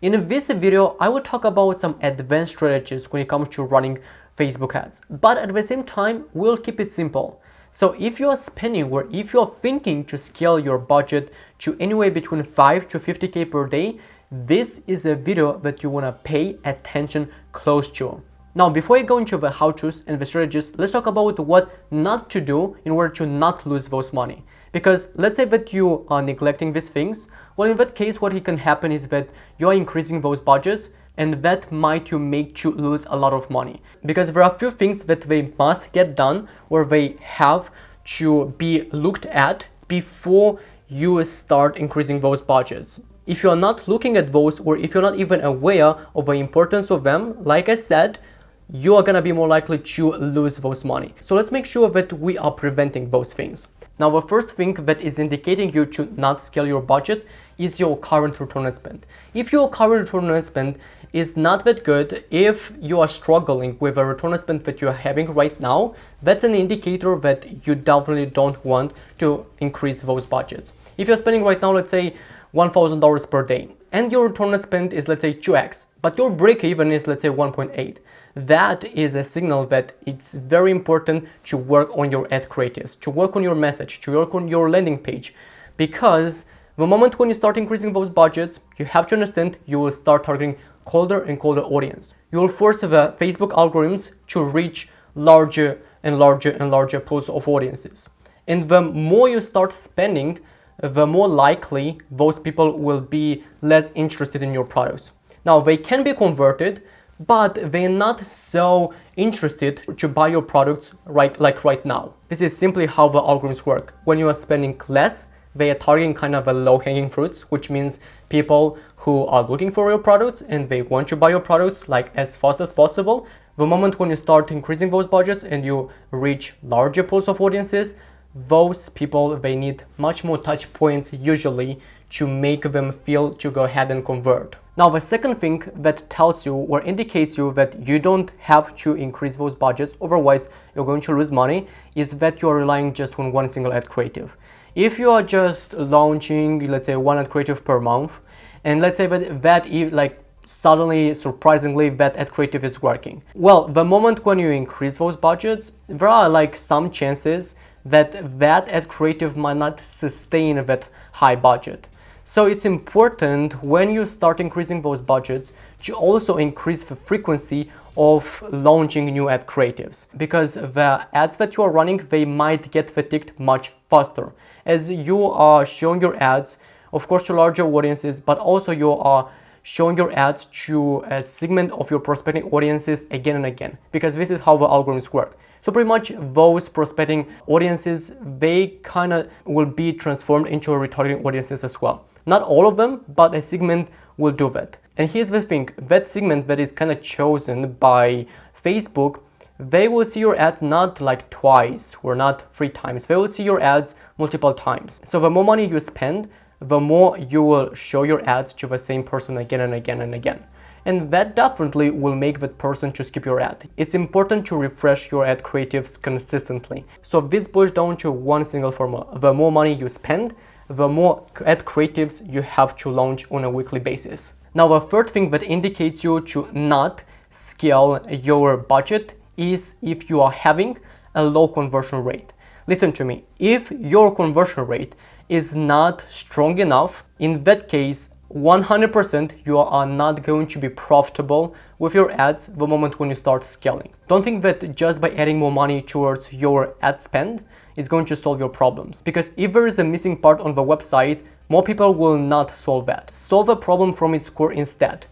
In this video, I will talk about some advanced strategies when it comes to running Facebook ads, but at the same time, we'll keep it simple. So if you are spending or if you are thinking to scale your budget to anywhere between 5 to 50K per day, this is a video that you want to pay attention close to. Now, before I go into the how-tos and the strategies, let's talk about what not to do in order to not lose those money. Because let's say that you are neglecting these things, well, in that case, what can happen is that you are increasing those budgets and that might make you lose a lot of money. Because there are a few things that they must get done or they have to be looked at before you start increasing those budgets. If you're not looking at those or if you're not even aware of the importance of them, like I said, you are gonna be more likely to lose those money. So let's make sure that we are preventing those things. Now, the first thing that is indicating you to not scale your budget is your current return on spend. If your current return on spend is not that good, if you are struggling with the return on spend that you're having right now, that's an indicator that you definitely don't want to increase those budgets. If you're spending right now, let's say $1,000 per day, and your return on spend is, let's say, 2x, but your break even is, let's say, 1.8. That is a signal that it's very important to work on your ad creatives, to work on your message, to work on your landing page. Because the moment when you start increasing those budgets, you have to understand you will start targeting colder and colder audience. You will force the Facebook algorithms to reach larger and larger and larger pools of audiences. And the more you start spending, the more likely those people will be less interested in your products. Now, they can be converted, but they're not so interested to buy your products right now. This is simply how the algorithms work. When you are spending less, they are targeting kind of a low-hanging fruits, which means people who are looking for your products and they want to buy your products like as fast as possible. The moment when you start increasing those budgets and you reach larger pools of audiences, those people, they need much more touch points usually to make them feel to go ahead and convert. Now, the second thing that tells you or indicates you that you don't have to increase those budgets, otherwise you're going to lose money, is that you're relying just on one single ad creative. If you are just launching, let's say, one ad creative per month, and let's say that suddenly, surprisingly, that ad creative is working. Well, the moment when you increase those budgets, there are some chances that ad creative might not sustain that high budget. So it's important when you start increasing those budgets to also increase the frequency of launching new ad creatives, because the ads that you are running, they might get fatigued much faster. As you are showing your ads, of course, to larger audiences, but also you are showing your ads to a segment of your prospecting audiences again and again, because this is how the algorithms work. So pretty much those prospecting audiences, they kind of will be transformed into retargeting audiences as well. Not all of them, but a segment will do that. And here's the thing, that segment that is kind of chosen by Facebook, they will see your ads not twice or not 3 times. They will see your ads multiple times. So the more money you spend, the more you will show your ads to the same person again and again and again. And that definitely will make that person to skip your ad. It's important to refresh your ad creatives consistently. So this boils down to one single formula. The more money you spend, the more ad creatives you have to launch on a weekly basis. Now, the third thing that indicates you to not scale your budget is if you are having a low conversion rate. Listen to me, if your conversion rate is not strong enough, in that case, 100% you are not going to be profitable with your ads the moment when you start scaling. Don't think that just by adding more money towards your ad spend is going to solve your problems. Because if there is a missing part on the website, more people will not solve that. Solve the problem from its core instead.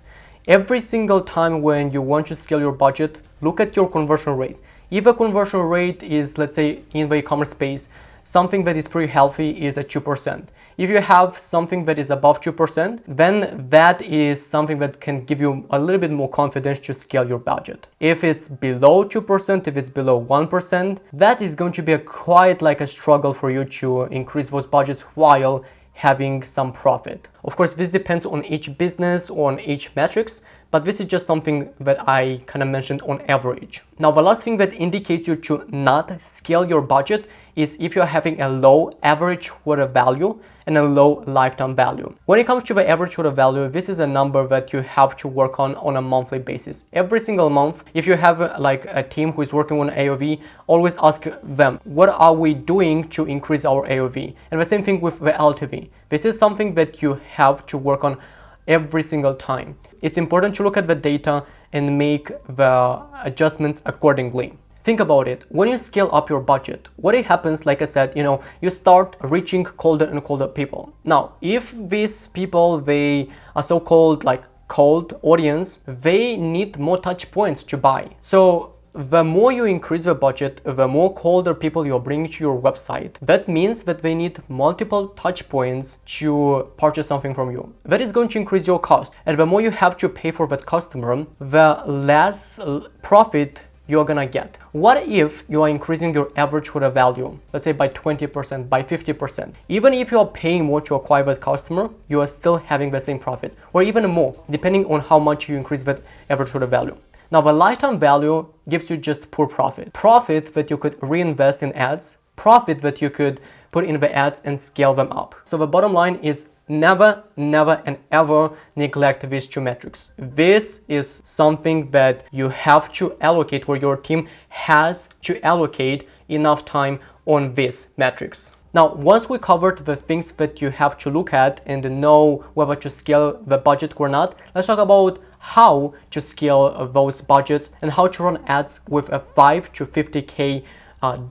Every single time when you want to scale your budget, look at your conversion rate. If a conversion rate is, let's say, in the e-commerce space, something that is pretty healthy is at 2%. If you have something that is above 2%, then that is something that can give you a little bit more confidence to scale your budget. If it's below 2%, if it's below 1%, that is going to be quite a struggle for you to increase those budgets while having some profit. Of course, this depends on each business, on each metrics, but this is just something that I kind of mentioned on average. Now, the last thing that indicates you to not scale your budget is if you're having a low average order value and a low lifetime value. When it comes to the average order value, this is a number that you have to work on a monthly basis. Every single month, if you have like a team who is working on AOV, always ask them, what are we doing to increase our AOV? And the same thing with the LTV. This is something that you have to work on every single time. It's important to look at the data and make the adjustments accordingly. Think about it. When you scale up your budget, what happens, like I said, you start reaching colder and colder people. Now, if these people, they are so-called like cold audience, they need more touch points to buy. So the more you increase the budget, the more colder people you're bringing to your website. That means that they need multiple touch points to purchase something from you. That is going to increase your cost. And the more you have to pay for that customer, the less profit you're gonna get. What if you are increasing your average order value, let's say by 20%, by 50%? Even if you are paying more to acquire that customer, you are still having the same profit, or even more, depending on how much you increase that average order value. Now, the lifetime value gives you just poor profit. Profit that you could reinvest in ads, profit that you could put in the ads and scale them up. So the bottom line is never and ever neglect these two metrics. This is something that you have to allocate, where your team has to allocate enough time on these metrics. Now, once we covered the things that you have to look at and know whether to scale the budget or not, let's talk about how to scale those budgets and how to run ads with a 5 to 50K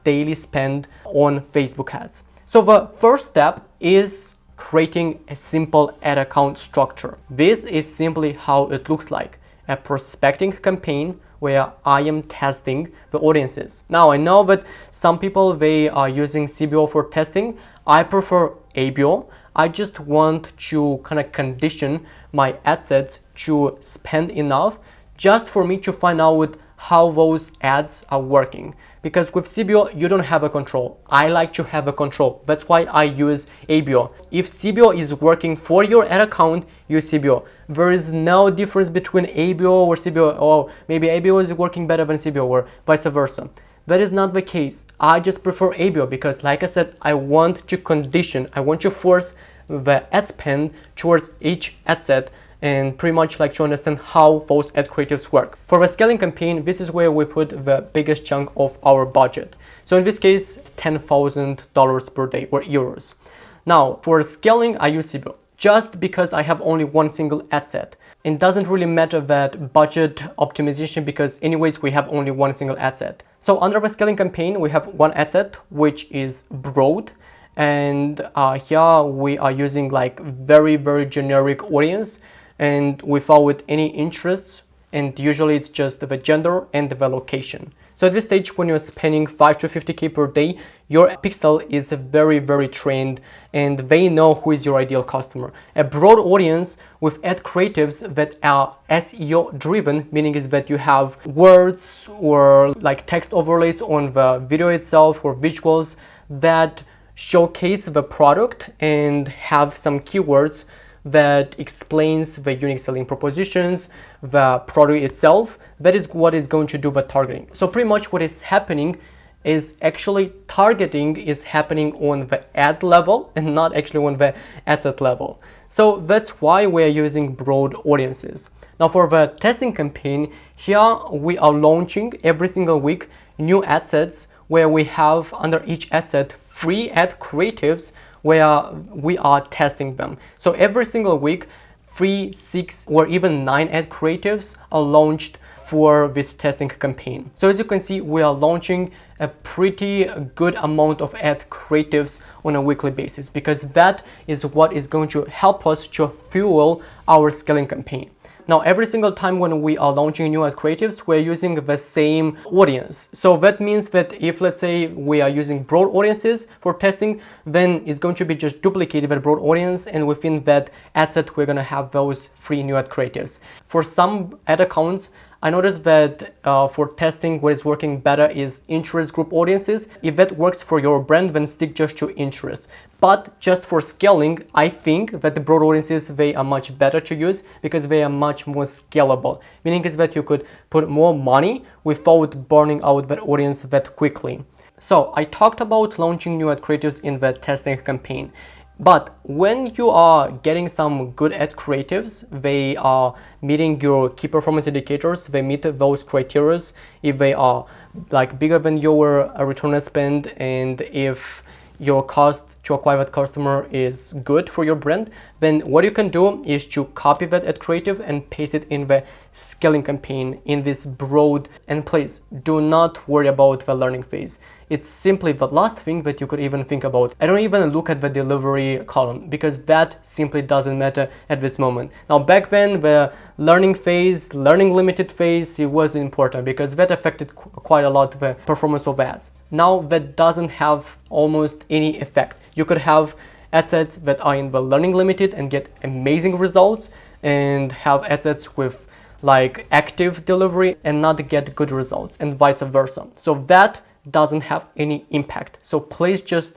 daily spend on Facebook ads. So the first step is creating a simple ad account structure. This is simply how it looks like: a prospecting campaign where I am testing the audiences. Now, I know that some people, they are using CBO for testing. I prefer ABO. I just want to kind of condition my ad sets to spend enough just for me to find out how those ads are working. Because with CBO, you don't have a control. I like to have a control. That's why I use ABO. If CBO is working for your ad account, use CBO. There is no difference between ABO or CBO. Oh, maybe ABO is working better than CBO, or vice versa. That is not the case. I just prefer ABO because, like I said, I want to condition, I want to force the ad spend towards each ad set, and pretty much like to understand how those ad creatives work. For the scaling campaign, this is where we put the biggest chunk of our budget. So in this case, it's $10,000 per day, or euros. Now, for scaling, I use CBO just because I have only one single ad set. It doesn't really matter that budget optimization because anyways, we have only one single ad set. So under the scaling campaign, we have one ad set, which is broad. And here we are using like very generic audience and without any interests, and usually it's just the gender and the location. So at this stage, when you're spending 5 to 50K per day, your pixel is very trained and they know who is your ideal customer. A broad audience with ad creatives that are SEO driven, meaning is that you have words or like text overlays on the video itself or visuals that showcase the product and have some keywords that explains the unique selling propositions, the product itself. That is what is going to do the targeting. So pretty much what is happening is actually targeting is happening on the ad level and not actually on the asset level. So that's why we are using broad audiences. Now for the testing campaign, here we are launching every single week new ad sets where we have under each ad set free ad creatives where we are testing them. So every single week, 3, 6, or even 9 ad creatives are launched for this testing campaign. So as you can see, we are launching a pretty good amount of ad creatives on a weekly basis because that is what is going to help us to fuel our scaling campaign. Now, every single time when we are launching new ad creatives, we're using the same audience. So that means that if, let's say, we are using broad audiences for testing, then it's going to be just duplicated that broad audience, and within that ad set, we're going to have those 3 new ad creatives. For some ad accounts, I noticed that for testing, what is working better is interest group audiences. If that works for your brand, then stick just to interest. But just for scaling, I think that the broad audiences, they are much better to use because they are much more scalable. Meaning is that you could put more money without burning out that audience that quickly. So I talked about launching new ad creatives in the testing campaign. But when you are getting some good ad creatives, they are meeting your key performance indicators, they meet those criteria, if they are like bigger than your return on spend, and if your cost to acquire that customer is good for your brand, then what you can do is to copy that ad creative and paste it in the scaling campaign in this broad. And please do not worry about the learning phase. It's simply the last thing that you could even think about. I don't even look at the delivery column because that simply doesn't matter at this moment. Now back then, the learning phase, learning limited phase, it was important because that affected quite a lot the performance of ads. Now that doesn't have almost any effect. You could have ad sets that are in the learning limited and get amazing results, and have ad sets with like active delivery and not get good results, and vice versa. So that doesn't have any impact. So please just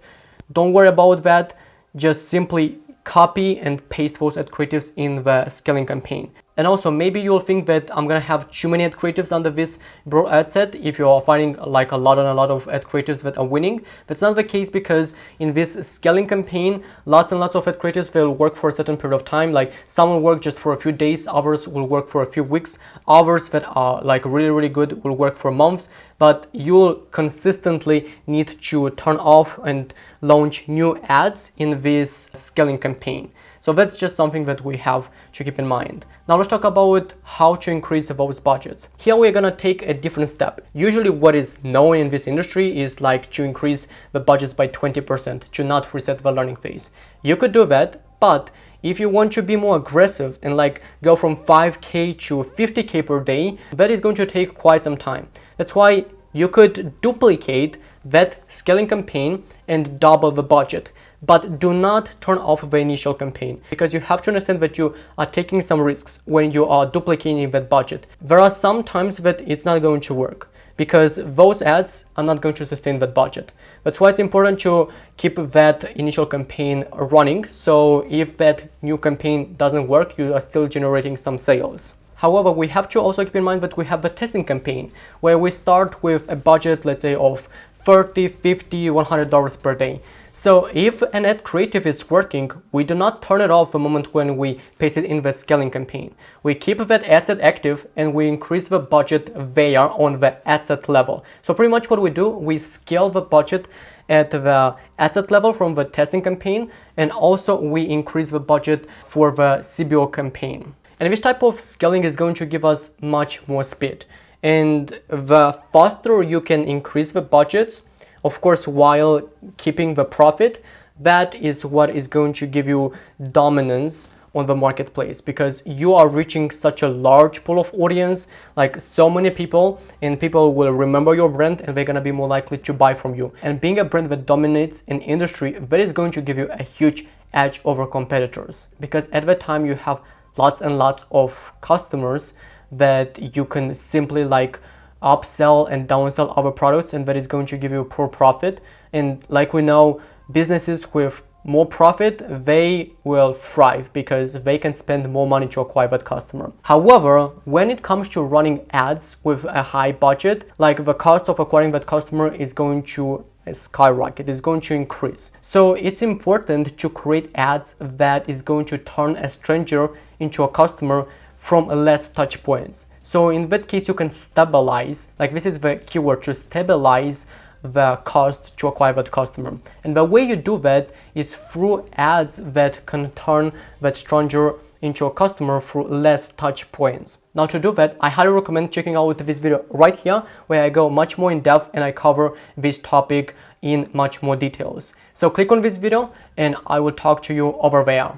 don't worry about that. Just simply copy and paste those ad creatives in the scaling campaign. And also, maybe you'll think that I'm gonna have too many ad creatives under this broad ad set if you're finding like a lot of ad creatives that are winning. That's not the case, because in this scaling campaign, lots and lots of ad creatives will work for a certain period of time. Like some will work just for a few days, others will work for a few weeks, others that are like really good will work for months. But you'll consistently need to turn off and launch new ads in this scaling campaign. So that's just something that we have to keep in mind. Now let's talk about how to increase those budgets. Here we're gonna take a different step. Usually what is known in this industry is like to increase the budgets by 20%, to not reset the learning phase. You could do that, but if you want to be more aggressive and like go from 5K to 50K per day, that is going to take quite some time. That's why you could duplicate that scaling campaign and double the budget. But do not turn off the initial campaign, because you have to understand that you are taking some risks when you are duplicating that budget. There are some times that it's not going to work, because those ads are not going to sustain that budget. That's why it's important to keep that initial campaign running, so if that new campaign doesn't work, you are still generating some sales. However, we have to also keep in mind that we have the testing campaign, where we start with a budget, let's say, of $30, $50, $100 per day. So if an ad creative is working, we do not turn it off the moment when we paste it in the scaling campaign. We keep that ad set active and we increase the budget there on the ad set level. So pretty much what we do, we scale the budget at the ad set level from the testing campaign, and also we increase the budget for the CBO campaign. And this type of scaling is going to give us much more speed. And the faster you can increase the budgets, of course, while keeping the profit, that is what is going to give you dominance on the marketplace, because you are reaching such a large pool of audience, like so many people, and people will remember your brand and they're going to be more likely to buy from you. And being a brand that dominates an industry, that is going to give you a huge edge over competitors, because at that time you have lots and lots of customers that you can simply like upsell and downsell our products, and that is going to give you poor profit. And like we know, businesses with more profit, they will thrive because they can spend more money to acquire that customer. However, when it comes to running ads with a high budget, like the cost of acquiring that customer is going to skyrocket, is going to increase. So it's important to create ads that is going to turn a stranger into a customer from less touch points. So in that case, you can stabilize, like this is the keyword, to stabilize the cost to acquire that customer. And the way you do that is through ads that can turn that stranger into a customer through less touch points. Now to do that, I highly recommend checking out this video right here, where I go much more in depth and I cover this topic in much more details. So click on this video and I will talk to you over there.